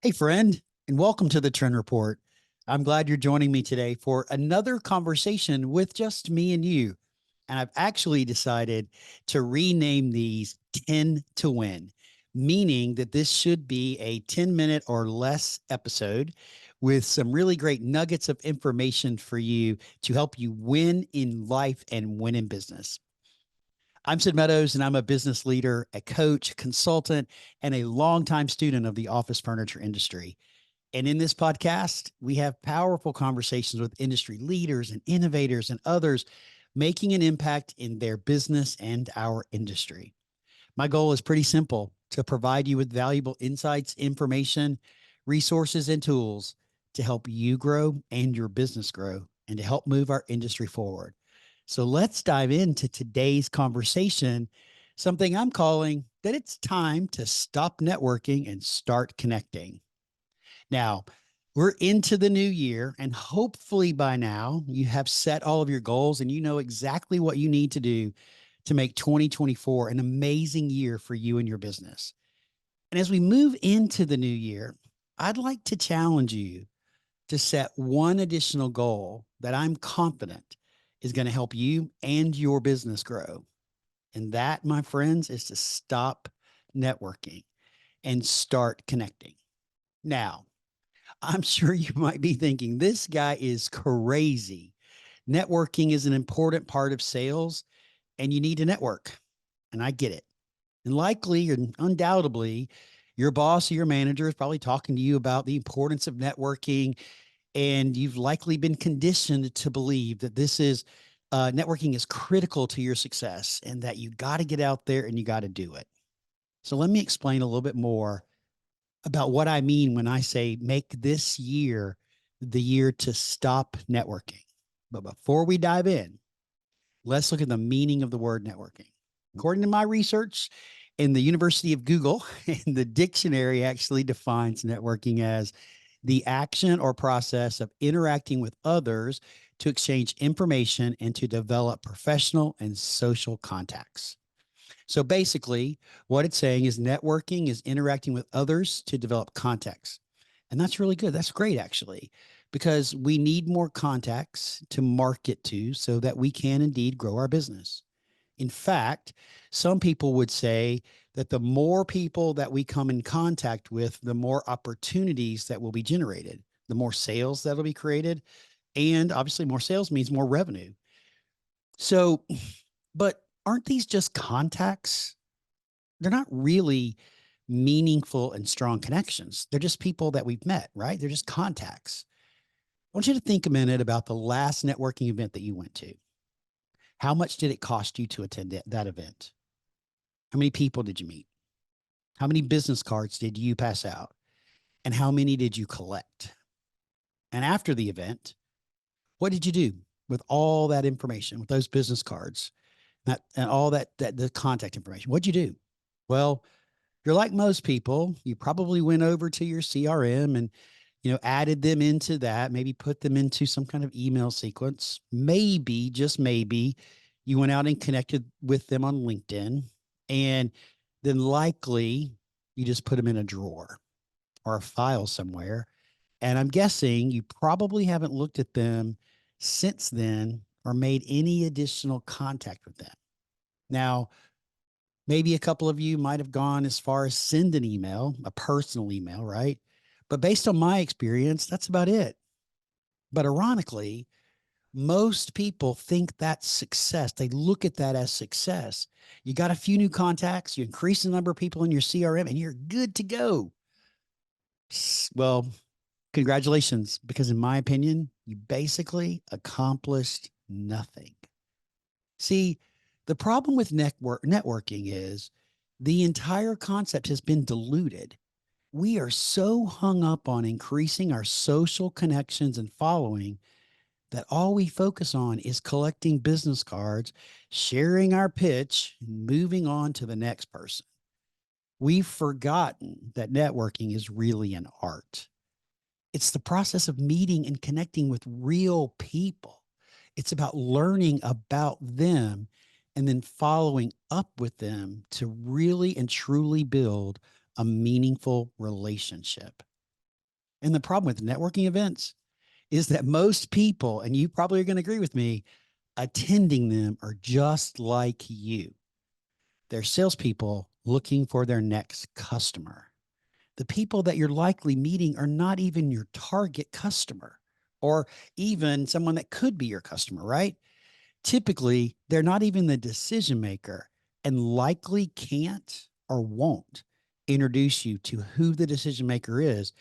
Hey, friend, and welcome to the Trend Report. I'm glad you're joining me today for another conversation with just me and you. And I've actually decided to rename these 10 to Win, meaning that this should be a 10-minute or less episode with some really great nuggets of information for you to help you win in life and win in business. I'm Sid Meadows, and I'm a business leader, a coach, consultant, and a longtime student of the office furniture industry. And in this podcast, we have powerful conversations with industry leaders and innovators and others making an impact in their business and our industry. My goal is pretty simple: to provide you with valuable insights, information, resources, and tools to help you grow and your business grow and to help move our industry forward. So let's dive into today's conversation, something I'm calling that it's time to stop networking and start connecting. Now, we're into the new year, and hopefully by now you have set all of your goals and you know exactly what you need to do to make 2024 an amazing year for you and your business. And as we move into the new year, I'd like to challenge you to set one additional goal that I'm confident is going to help you and your business grow. And that, my friends, is to stop networking and start connecting. Now, I'm sure you might be thinking, this guy is crazy. Networking is an important part of sales, and you need to network. And I get it. And likely and undoubtedly, your boss or your manager is probably talking to you about the importance of networking. And you've likely been conditioned to believe that this is networking is critical to your success and that you got to get out there and you got to do it. So let me explain a little bit more about what I mean when I say make this year the year to stop networking. But before we dive in, let's look at the meaning of the word networking. According to my research in the University of Google, and the dictionary actually defines networking as the action or process of interacting with others to exchange information and to develop professional and social contacts. So basically, what it's saying is networking is interacting with others to develop contacts. And that's really good. That's great, actually, because we need more contacts to market to so that we can indeed grow our business. In fact, some people would say that the more people that we come in contact with, the more opportunities that will be generated, the more sales that'll be created. And obviously, more sales means more revenue. So, but aren't these just contacts? They're not really meaningful and strong connections. They're just people that we've met, right? They're just contacts. I want you to think a minute about the last networking event that you went to. How much did it cost you to attend that event? How many people did you meet? How many business cards did you pass out? And how many did you collect? And after the event, what did you do with all that information, with those business cards, and all that the contact information? What'd you do? Well, you're like most people, you probably went over to your CRM and added them into that, maybe put them into some kind of email sequence. Maybe, just maybe, you went out and connected with them on LinkedIn, and then likely you just put them in a drawer or a file somewhere. And I'm guessing you probably haven't looked at them since then or made any additional contact with them. Now, maybe a couple of you might have gone as far as send an email, a personal email, right? But based on my experience, that's about it. But ironically, most people think that's success. They look at that as success. You got a few new contacts, you increase the number of people in your CRM, and you're good to go. Well, congratulations, because in my opinion, you basically accomplished nothing. See, the problem with networking is the entire concept has been diluted. We are so hung up on increasing our social connections and following that all we focus on is collecting business cards, sharing our pitch, and moving on to the next person. We've forgotten that networking is really an art. It's the process of meeting and connecting with real people. It's about learning about them and then following up with them to really and truly build a meaningful relationship. And the problem with networking events is that most people, and you probably are going to agree with me, attending them are just like you. They're salespeople looking for their next customer. The people that you're likely meeting are not even your target customer or even someone that could be your customer, right? Typically, they're not even the decision maker and likely can't or won't introduce you to who the decision maker is,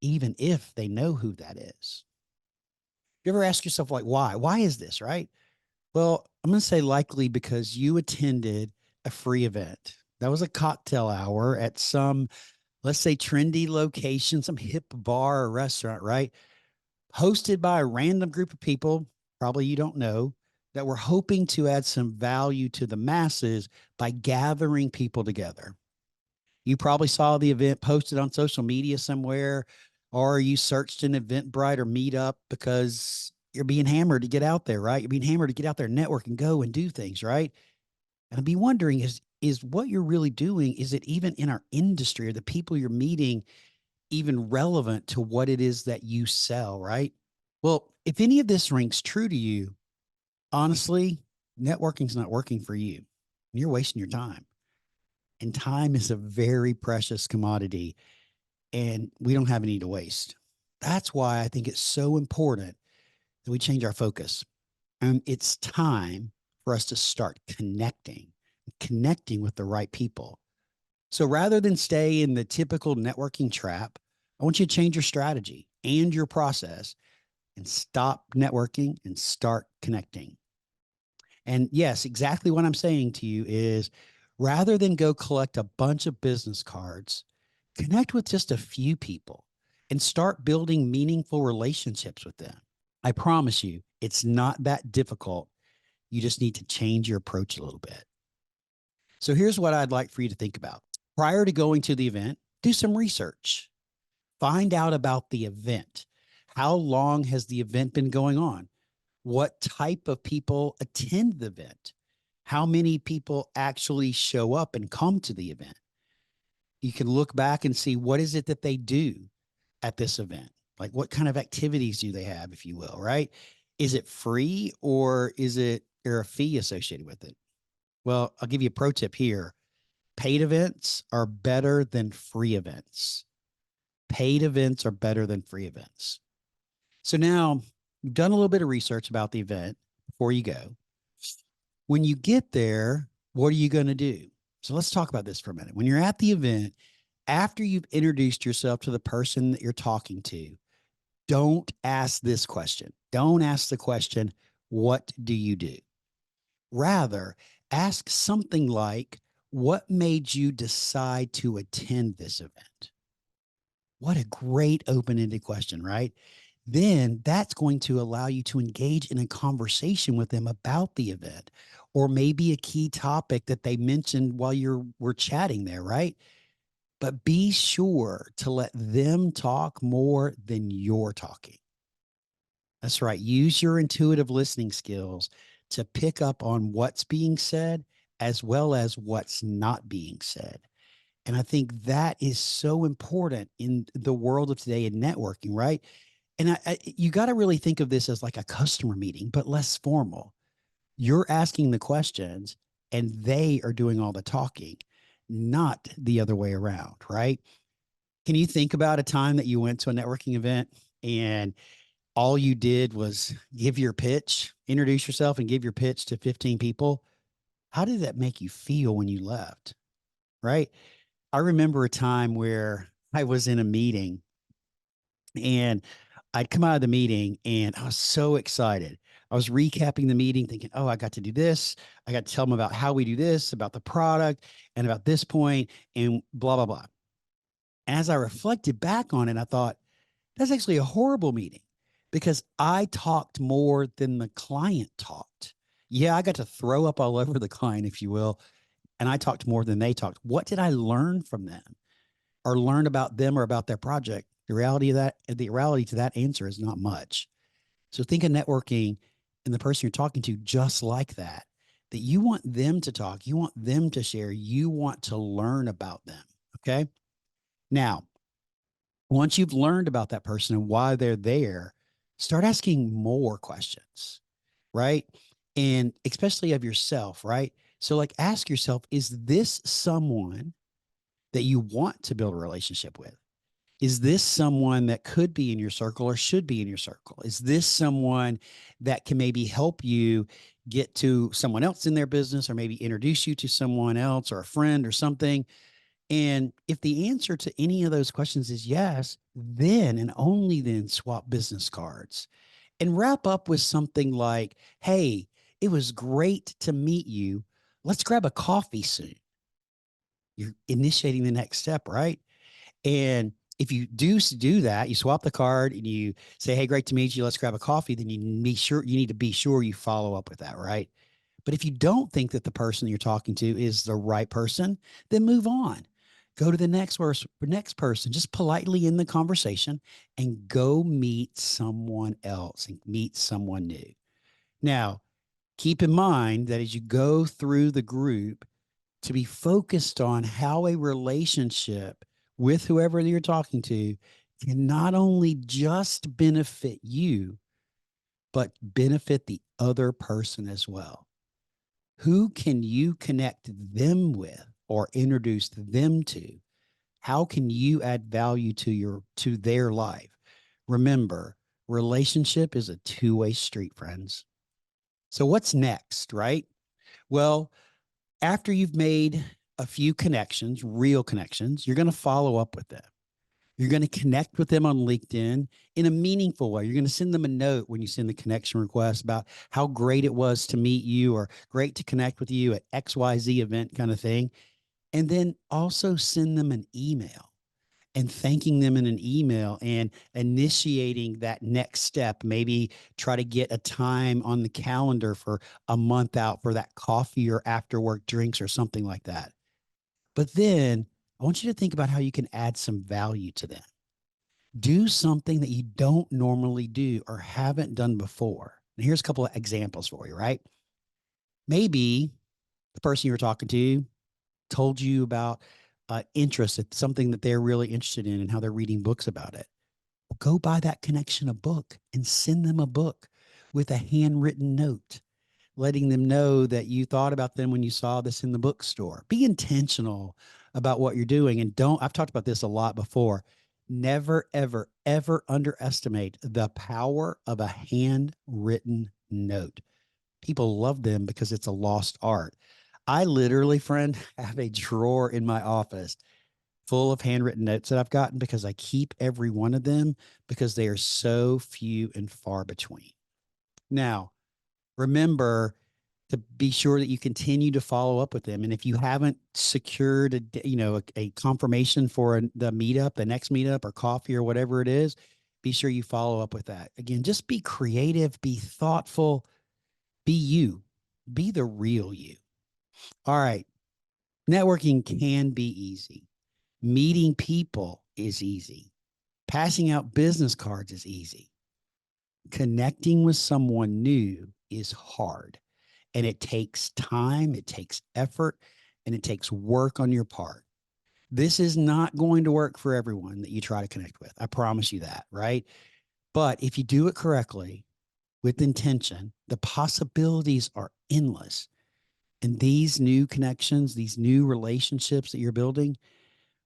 even if they know who that is. You ever ask yourself, like, why? Why is this, right? Well, I'm going to say likely because you attended a free event. That was a cocktail hour at some, let's say, trendy location, some hip bar or restaurant, right? Hosted by a random group of people, probably you don't know, that were hoping to add some value to the masses by gathering people together. You probably saw the event posted on social media somewhere, or you searched an Eventbrite or Meetup because you're being hammered to get out there, right? You're being hammered to get out there, network, and go and do things, right? And I'd be wondering, is what you're really doing, is it even in our industry or the people you're meeting even relevant to what it is that you sell, right? Well, if any of this rings true to you, honestly, networking's not working for you. You're wasting your time. And time is a very precious commodity, and we don't have any to waste. That's why I think it's so important that we change our focus. And it's time for us to start connecting with the right people. So rather than stay in the typical networking trap, I want you to change your strategy and your process and stop networking and start connecting. And yes, exactly what I'm saying to you is rather than go collect a bunch of business cards, connect with just a few people and start building meaningful relationships with them. I promise you, it's not that difficult. You just need to change your approach a little bit. So here's what I'd like for you to think about. Prior to going to the event, do some research. Find out about the event. How long has the event been going on? What type of people attend the event? How many people actually show up and come to the event? You can look back and see what is it that they do at this event? Like what kind of activities do they have, if you will, right? Is it free or is it there a fee associated with it? Well, I'll give you a pro tip here. Paid events are better than free events. Paid events are better than free events. So now you've done a little bit of research about the event before you go. When you get there, what are you going to do? So let's talk about this for a minute. When you're at the event, after you've introduced yourself to the person that you're talking to, don't ask this question. Don't ask the question, what do you do? Rather, ask something like, what made you decide to attend this event? What a great open-ended question, right? Then that's going to allow you to engage in a conversation with them about the event or maybe a key topic that they mentioned while we're chatting there, right? But be sure to let them talk more than you're talking. That's right. Use your intuitive listening skills to pick up on what's being said as well as what's not being said. And I think that is so important in the world of today in networking, right? And you got to really think of this as like a customer meeting, but less formal. You're asking the questions and they are doing all the talking, not the other way around, right? Can you think about a time that you went to a networking event and all you did was give your pitch, introduce yourself and give your pitch to 15 people? How did that make you feel when you left? Right? I remember a time where I was in a meeting and I'd come out of the meeting and I was so excited. I was recapping the meeting thinking, oh, I got to do this. I got to tell them about how we do this, about the product and about this point and blah, blah, blah. As I reflected back on it, I thought, that's actually a horrible meeting because I talked more than the client talked. Yeah, I got to throw up all over the client, if you will, and I talked more than they talked. What did I learn from them or learn about them or about their project? The reality to that answer is not much. So think of networking and the person you're talking to just like that, that you want them to talk, you want them to share, you want to learn about them. Okay. Now, Once you've learned about that person and why they're there, start asking more questions, right? And especially of yourself, right? So, like, ask yourself, is this someone that you want to build a relationship with? Is this someone that could be in your circle or should be in your circle? Is this someone that can maybe help you get to someone else in their business, or maybe introduce you to someone else or a friend or something? And if the answer to any of those questions is yes, then and only then swap business cards and wrap up with something like, hey, it was great to meet you. Let's grab a coffee soon. You're initiating the next step, right? And if you do that, you swap the card and you say, hey, great to meet you. Let's grab a coffee. Then you need to be sure you follow up with that, right? But if you don't think that the person you're talking to is the right person, then move on. Go to the next person, just politely in the conversation, and go meet someone else and meet someone new. Now, keep in mind that as you go through the group, to be focused on how a relationship with whoever you're talking to can not only just benefit you, but benefit the other person as well. Who can you connect them with or introduce them to? How can you add value to their life? Remember, relationship is a two-way street, friends. So what's next, right? Well, after you've made a few connections, real connections, you're going to follow up with them. You're going to connect with them on LinkedIn in a meaningful way. You're going to send them a note when you send the connection request about how great it was to meet you or great to connect with you at XYZ event kind of thing. And then also send them an email and thanking them in an email and initiating that next step. Maybe try to get a time on the calendar for a month out for that coffee or after work drinks or something like that. But then I want you to think about how you can add some value to them. Do something that you don't normally do or haven't done before. And here's a couple of examples for you, right? Maybe the person you were talking to told you about interest at something that they're really interested in and how they're reading books about it. Well, go buy that connection a book and send them a book with a handwritten note, letting them know that you thought about them when you saw this in the bookstore. Be intentional about what you're doing. And I've talked about this a lot before. Never, ever, ever underestimate the power of a handwritten note. People love them because it's a lost art. I literally, friend, have a drawer in my office full of handwritten notes that I've gotten because I keep every one of them because they are so few and far between. Now, remember to be sure that you continue to follow up with them. And if you haven't secured a confirmation for the meetup, the next meetup or coffee or whatever it is, be sure you follow up with that. Again, just be creative, be thoughtful, be you, be the real you. All right. Networking can be easy. Meeting people is easy. Passing out business cards is easy. Connecting with someone new is hard. And it takes time, it takes effort, and it takes work on your part. This is not going to work for everyone that you try to connect with. I promise you that, right? But if you do it correctly with intention, the possibilities are endless. And these new connections, these new relationships that you're building,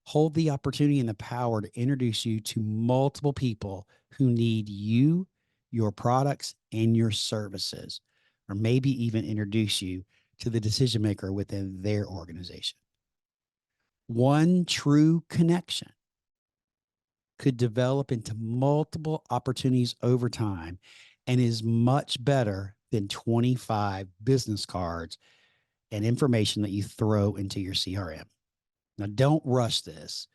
hold the opportunity and the power to introduce you to multiple people who need you, your products, and your services, or maybe even introduce you to the decision maker within their organization. One true connection could develop into multiple opportunities over time and is much better than 25 business cards and information that you throw into your CRM. Now, don't rush this.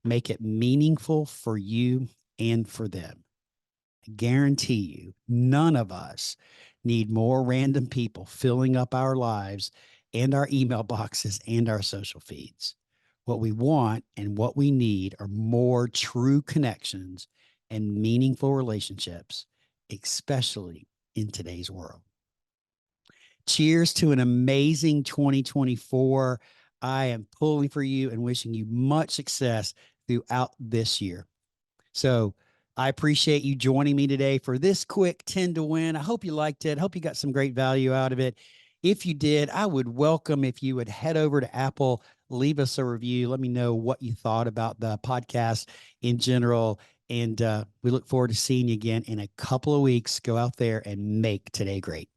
Make it meaningful for you and for them. I guarantee you, none of us need more random people filling up our lives and our email boxes and our social feeds. What we want and what we need are more true connections and meaningful relationships, especially in today's world. Cheers to an amazing 2024. I am pulling for you and wishing you much success throughout this year. So I appreciate you joining me today for this quick 10 to win. I hope you liked it. I hope you got some great value out of it. If you did, I would welcome if you would head over to Apple, leave us a review. Let me know what you thought about the podcast in general. And we look forward to seeing you again in a couple of weeks. Go out there and make today great.